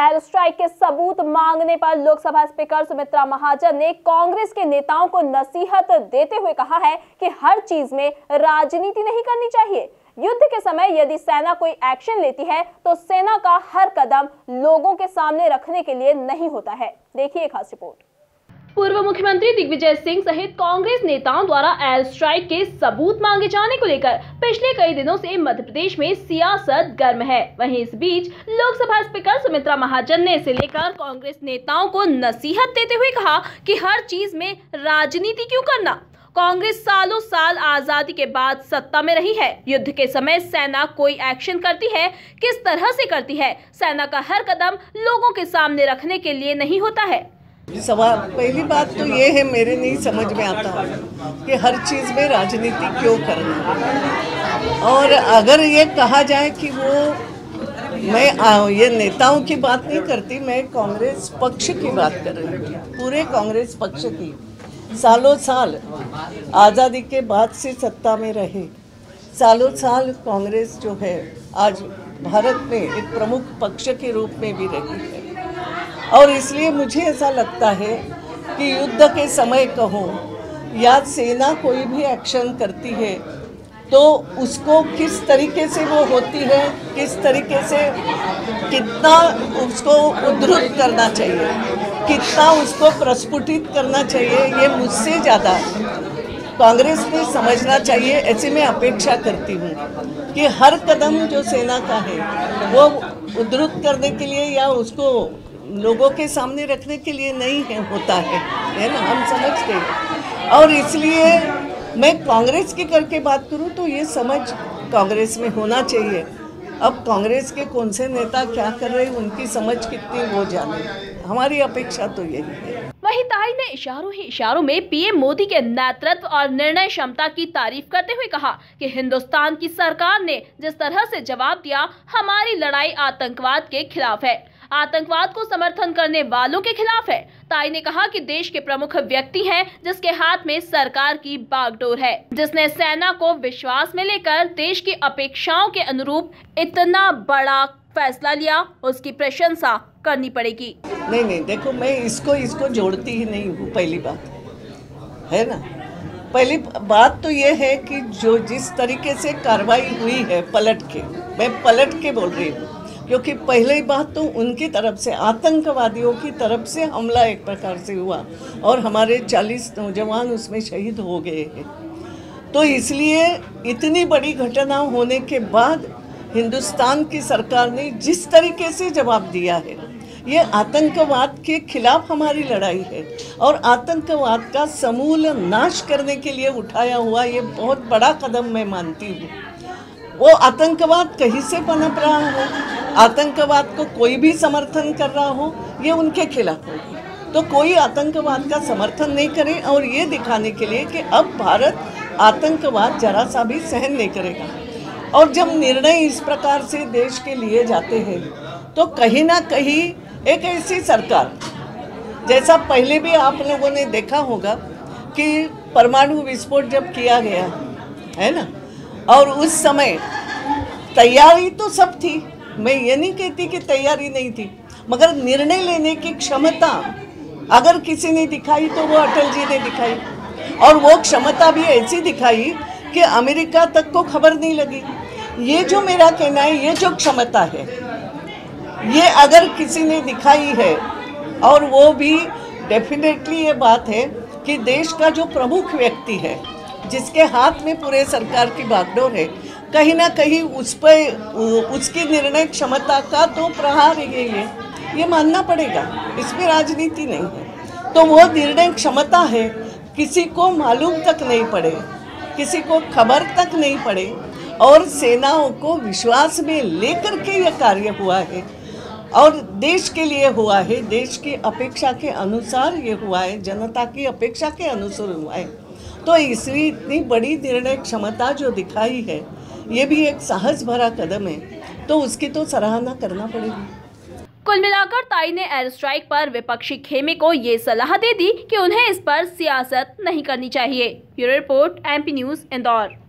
Air strike के सबूत मांगने पर लोकसभा स्पीकर सुमित्रा महाजन ने कांग्रेस के नेताओं को नसीहत देते हुए कहा है कि हर चीज में राजनीति नहीं करनी चाहिए। युद्ध के समय यदि सेना कोई एक्शन लेती है तो सेना का हर कदम लोगों के सामने रखने के लिए नहीं होता है। देखिए खास रिपोर्ट। पूर्व मुख्यमंत्री दिग्विजय सिंह सहित कांग्रेस नेताओं द्वारा एयर स्ट्राइक के सबूत मांगे जाने को लेकर पिछले कई दिनों से मध्य प्रदेश में सियासत गर्म है। वहीं इस बीच लोकसभा स्पीकर सुमित्रा महाजन ने इसे लेकर कांग्रेस नेताओं को नसीहत देते हुए कहा कि हर चीज में राजनीति क्यों करना। कांग्रेस सालों साल आजादी के बाद सत्ता में रही है। युद्ध के समय सेना कोई एक्शन करती है, किस तरह से करती है। सेना का हर कदम लोगों के सामने रखने के लिए नहीं होता है। सवाल पहली बात तो ये है, मेरे नहीं समझ में आता कि हर चीज़ में राजनीति क्यों करना। और अगर ये कहा जाए कि मैं ये नेताओं की बात नहीं करती, मैं कांग्रेस पक्ष की बात कर रही हूँ, पूरे कांग्रेस पक्ष की। सालों साल आज़ादी के बाद से सत्ता में रहे, सालों साल कांग्रेस जो है आज भारत में एक प्रमुख पक्ष के रूप में भी रही है। और इसलिए मुझे ऐसा लगता है कि युद्ध के समय कहो या सेना कोई भी एक्शन करती है तो उसको किस तरीके से वो होती है, किस तरीके से कितना उसको उद्धृत करना चाहिए, कितना उसको प्रस्फुटित करना चाहिए, ये मुझसे ज़्यादा कांग्रेस ने समझना चाहिए। ऐसे में अपेक्षा करती हूँ कि हर कदम जो सेना का है वो उद्धृत करने के लिए या उसको लोगों के सामने रखने के लिए नहीं है होता है ना, हम समझते हैं। और इसलिए मैं कांग्रेस की करके बात करूं तो ये समझ कांग्रेस में होना चाहिए। अब कांग्रेस के कौन से नेता क्या कर रहे हैं, उनकी समझ कितनी वो जाने, हमारी अपेक्षा तो यही है। वहीं ताई ने इशारों ही इशारों में पीएम मोदी के नेतृत्व और निर्णय क्षमता की तारीफ करते हुए कहा कि हिंदुस्तान की सरकार ने जिस तरह से जवाब दिया, हमारी लड़ाई आतंकवाद के खिलाफ है, आतंकवाद को समर्थन करने वालों के खिलाफ है। ताई ने कहा कि देश के प्रमुख व्यक्ति हैं जिसके हाथ में सरकार की बागडोर है, जिसने सेना को विश्वास में लेकर देश की अपेक्षाओं के अनुरूप इतना बड़ा फैसला लिया, उसकी प्रशंसा करनी पड़ेगी। नहीं, देखो मैं इसको जोड़ती ही नहीं हूँ। पहली बात है ना, पहली बात तो ये है कि जो जिस तरीके से कार्रवाई हुई है पलट के, मैं पलट के बोल रही हूँ, क्योंकि पहली बात तो उनकी तरफ से, आतंकवादियों की तरफ से हमला एक प्रकार से हुआ और हमारे 40 नौजवान उसमें शहीद हो गए हैं। तो इसलिए इतनी बड़ी घटना होने के बाद हिंदुस्तान की सरकार ने जिस तरीके से जवाब दिया है, ये आतंकवाद के खिलाफ हमारी लड़ाई है और आतंकवाद का समूल नाश करने के लिए उठाया हुआ ये बहुत बड़ा कदम मैं मानती हूँ। वो आतंकवाद कहीं से पनप रहा हो, आतंकवाद को कोई भी समर्थन कर रहा हो, ये उनके खिलाफ होगी। तो कोई आतंकवाद का समर्थन नहीं करे और ये दिखाने के लिए कि अब भारत आतंकवाद जरा सा भी सहन नहीं करेगा। और जब निर्णय इस प्रकार से देश के लिए जाते हैं तो कहीं ना कहीं एक ऐसी सरकार, जैसा पहले भी आप लोगों ने देखा होगा कि परमाणु विस्फोट जब किया गया है ना, और उस समय तैयारी तो सब थी, मैं ये नहीं कहती कि तैयारी नहीं थी, मगर निर्णय लेने की क्षमता अगर किसी ने दिखाई तो वो अटल जी ने दिखाई। और वो क्षमता भी ऐसी दिखाई कि अमेरिका तक को खबर नहीं लगी। ये जो मेरा कहना है, ये जो क्षमता है, ये अगर किसी ने दिखाई है, और वो भी डेफिनेटली ये बात है कि देश का जो प्रमुख व्यक्ति है, जिसके हाथ में पूरे सरकार की बागडोर है, कहीं ना कहीं उस पर उसकी निर्णय क्षमता का तो प्रहार है, ये मानना पड़ेगा, इसमें राजनीति नहीं है। तो वो निर्णय क्षमता है, किसी को मालूम तक नहीं पड़े, किसी को खबर तक नहीं पड़े और सेनाओं को विश्वास में लेकर के ये कार्य हुआ है और देश के लिए हुआ है, देश की अपेक्षा के अनुसार ये हुआ है, जनता की अपेक्षा के अनुसार हुआ है। तो इसलिए इतनी बड़ी निर्णय क्षमता जो दिखाई है, ये भी एक साहस भरा कदम है, तो उसकी तो सराहना करना पड़ेगी। कुल मिलाकर ताई ने एयर स्ट्राइक पर विपक्षी खेमे को ये सलाह दे दी कि उन्हें इस पर सियासत नहीं करनी चाहिए। Bureau report, MP news, Indore.